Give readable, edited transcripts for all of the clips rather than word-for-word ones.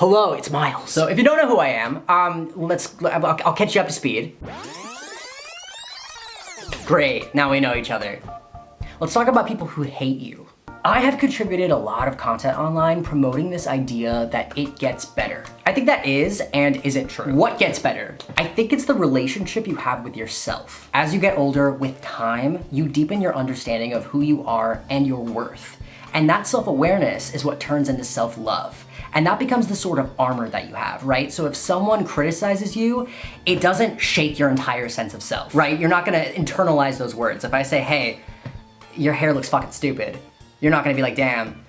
Hello, it's Miles. So if you don't know who I am, I'll catch you up to speed. Great, now we know each other. Let's talk about people who hate you. I have contributed a lot of content online promoting this idea that it gets better. I think that is and isn't true. What gets better? I think it's the relationship you have with yourself. As you get older, with time, you deepen your understanding of who you are and your worth. And that self-awareness is what turns into self-love. And that becomes the sort of armor that you have, right? So if someone criticizes you, it doesn't shake your entire sense of self, right? You're not gonna internalize those words. If I say, hey, your hair looks fucking stupid, you're not gonna be like, damn,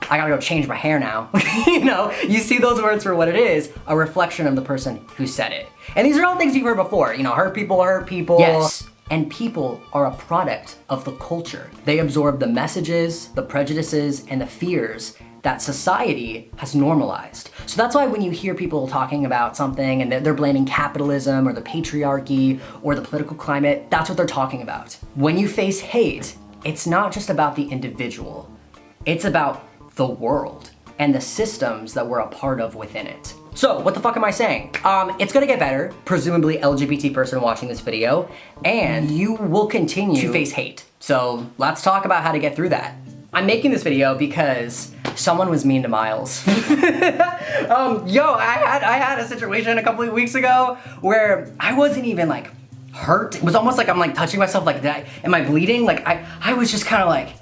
I gotta go change my hair now. You know, you see those words for what it is, a reflection of the person who said it. And these are all things you've heard before, you know, hurt people hurt people. Yes. And people are a product of the culture. They absorb the messages, the prejudices, and the fears that society has normalized. So that's why when you hear people talking about something and they're blaming capitalism or the patriarchy or the political climate, that's what they're talking about. When you face hate, it's not just about the individual, it's about the world and the systems that we're a part of within it. So what the fuck am I saying? It's gonna get better, presumably LGBT person watching this video, and you will continue to face hate. So let's talk about how to get through that. I'm making this video because someone was mean to Miles. I had a situation a couple of weeks ago where I wasn't even like hurt. It was almost like I'm like touching myself like that. Am I bleeding? Like I was just kind of like,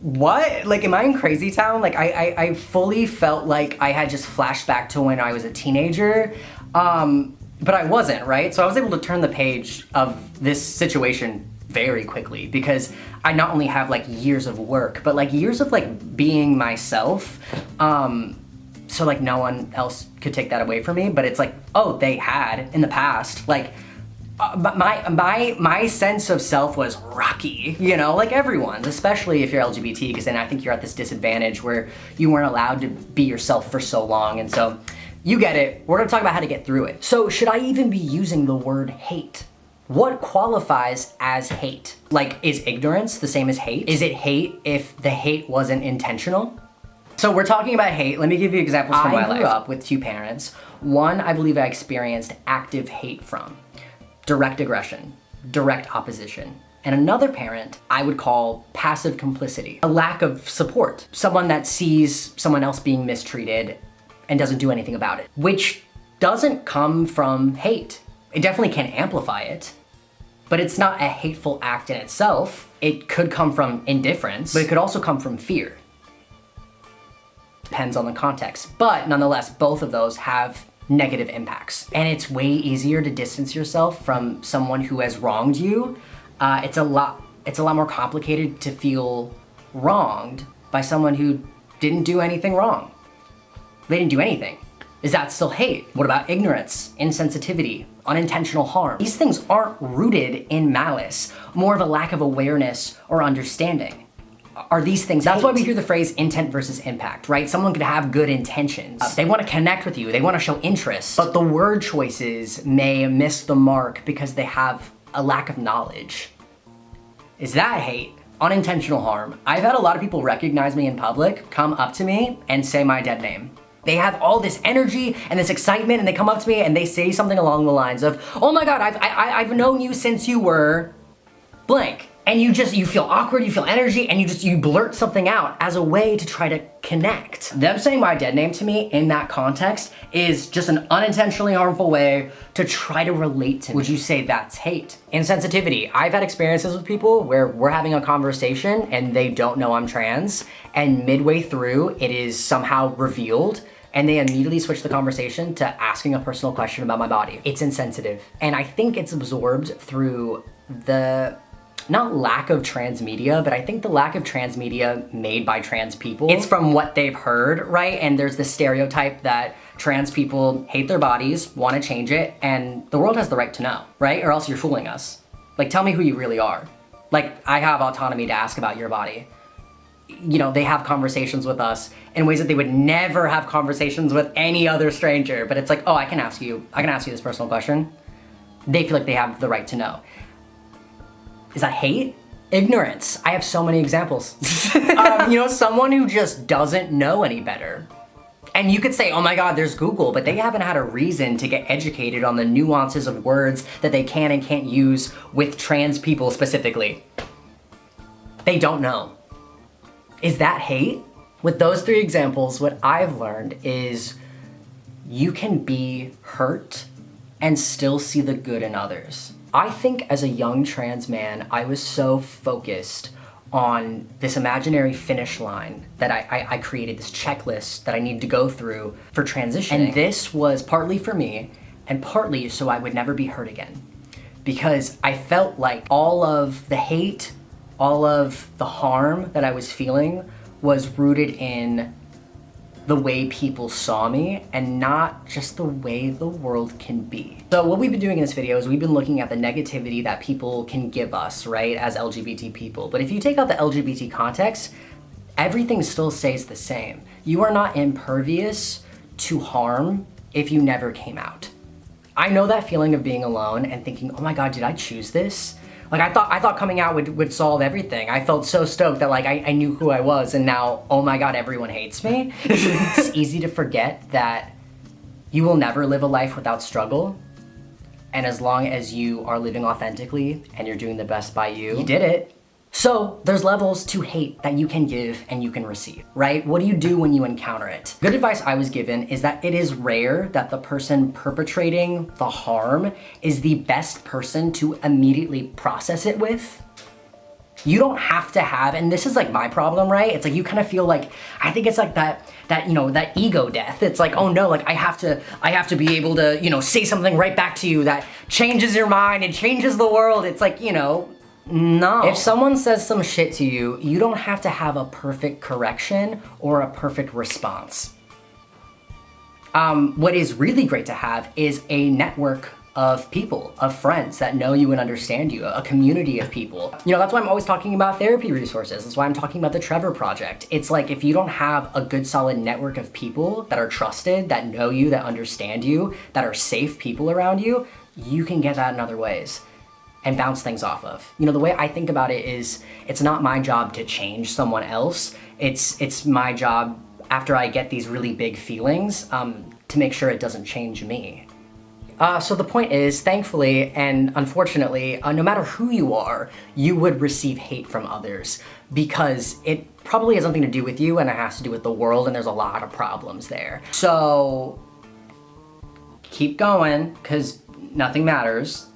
what? Like, am I in crazy town? Like I fully felt like I had just flashed back to when I was a teenager. But I wasn't, right? So I was able to turn the page of this situation very quickly because I not only have like years of work, but like years of like being myself. So like no one else could take that away from me, but it's like, oh, they had in the past, like my sense of self was rocky, you know, like everyone's, especially if you're LGBT, because then I think you're at this disadvantage where you weren't allowed to be yourself for so long. And so you get it. We're gonna talk about how to get through it. So should I even be using the word hate? What qualifies as hate? Like, is ignorance the same as hate? Is it hate if the hate wasn't intentional? So we're talking about hate. Let me give you examples from my life. I grew up with two parents. One, I believe I experienced active hate from. Direct aggression, direct opposition. And another parent I would call passive complicity. A lack of support. Someone that sees someone else being mistreated and doesn't do anything about it. Which doesn't come from hate. It definitely can amplify it, but it's not a hateful act in itself. It could come from indifference, but it could also come from fear. Depends on the context, but nonetheless, both of those have negative impacts. And it's way easier to distance yourself from someone who has wronged you. It's a lot more complicated to feel wronged by someone who didn't do anything wrong. They didn't do anything. Is that still hate? What about ignorance, insensitivity, unintentional harm? These things aren't rooted in malice, more of a lack of awareness or understanding. Are these things hate? That's why we hear the phrase intent versus impact, right? Someone could have good intentions. They want to connect with you, they want to show interest, but the word choices may miss the mark because they have a lack of knowledge. Is that hate? Unintentional harm. I've had a lot of people recognize me in public, come up to me and say my dead name. They have all this energy and this excitement and they come up to me and they say something along the lines of, oh my God, I've known you since you were blank. And you feel awkward, you feel energy, and you blurt something out as a way to try to connect. Them saying my dead name to me in that context is just an unintentionally harmful way to try to relate to me. Would you say that's hate? Insensitivity. I've had experiences with people where we're having a conversation and they don't know I'm trans, and midway through it is somehow revealed and they immediately switch the conversation to asking a personal question about my body. It's insensitive. And I think it's absorbed through the not lack of trans media, but I think the lack of trans media made by trans people. It's from what they've heard, right? And there's this stereotype that trans people hate their bodies, want to change it, and the world has the right to know, right? Or else you're fooling us. Like, tell me who you really are. Like, I have autonomy to ask about your body. You know, they have conversations with us in ways that they would never have conversations with any other stranger, but it's like, oh, I can ask you this personal question. They feel like they have the right to know. Is that hate? Ignorance. I have so many examples. You know, someone who just doesn't know any better. And you could say, oh my God, there's Google, but they haven't had a reason to get educated on the nuances of words that they can and can't use with trans people specifically. They don't know. Is that hate? With those 3 examples, what I've learned is you can be hurt and still see the good in others. I think as a young trans man, I was so focused on this imaginary finish line that I created, this checklist that I needed to go through for transitioning. And this was partly for me and partly so I would never be hurt again. Because I felt like all of the hate, all of the harm that I was feeling was rooted in the way people saw me and not just the way the world can be. So what we've been doing in this video is we've been looking at the negativity that people can give us, right, as LGBT people. But if you take out the LGBT context, everything still stays the same. You are not impervious to harm if you never came out. I know that feeling of being alone and thinking, oh my God, did I choose this? Like I thought coming out would solve everything. I felt so stoked that like I knew who I was, and now, oh my God, everyone hates me. It's easy to forget that you will never live a life without struggle. And as long as you are living authentically and you're doing the best by you, you did it. So there's levels to hate that you can give and you can receive, right? What do you do when you encounter it? Good advice I was given is that it is rare that the person perpetrating the harm is the best person to immediately process it with. You don't have to have, and this is like my problem, right? It's like you kind of feel like, I think it's like that ego death. It's like, oh no, like I have to be able to, say something right back to you that changes your mind and changes the world. It's like, no. If someone says some shit to you, you don't have to have a perfect correction or a perfect response. What is really great to have is a network of people, of friends that know you and understand you, a community of people. That's why I'm always talking about therapy resources. That's why I'm talking about the Trevor Project. It's like if you don't have a good solid network of people that are trusted, that know you, that understand you, that are safe people around you, you can get that in other ways and bounce things off of. The way I think about it is it's not my job to change someone else. It's my job after I get these really big feelings to make sure it doesn't change me. So the point is, thankfully and unfortunately, no matter who you are, you would receive hate from others because it probably has nothing to do with you and it has to do with the world, and there's a lot of problems there. So keep going, because nothing matters.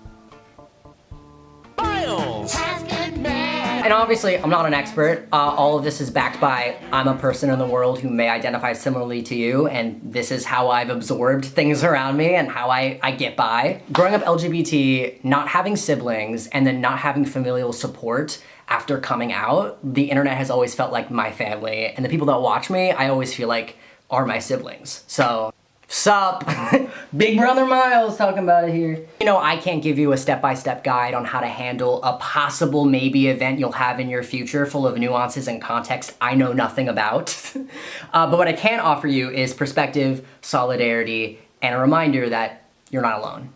And obviously, I'm not an expert. All of this is backed by I'm a person in the world who may identify similarly to you, and this is how I've absorbed things around me and how I get by. Growing up LGBT, not having siblings, and then not having familial support after coming out, the internet has always felt like my family, and the people that watch me, I always feel like are my siblings. So, sup? Big brother Miles talking about it here. I can't give you a step-by-step guide on how to handle a possible maybe event you'll have in your future full of nuances and context I know nothing about. But what I can offer you is perspective, solidarity, and a reminder that you're not alone.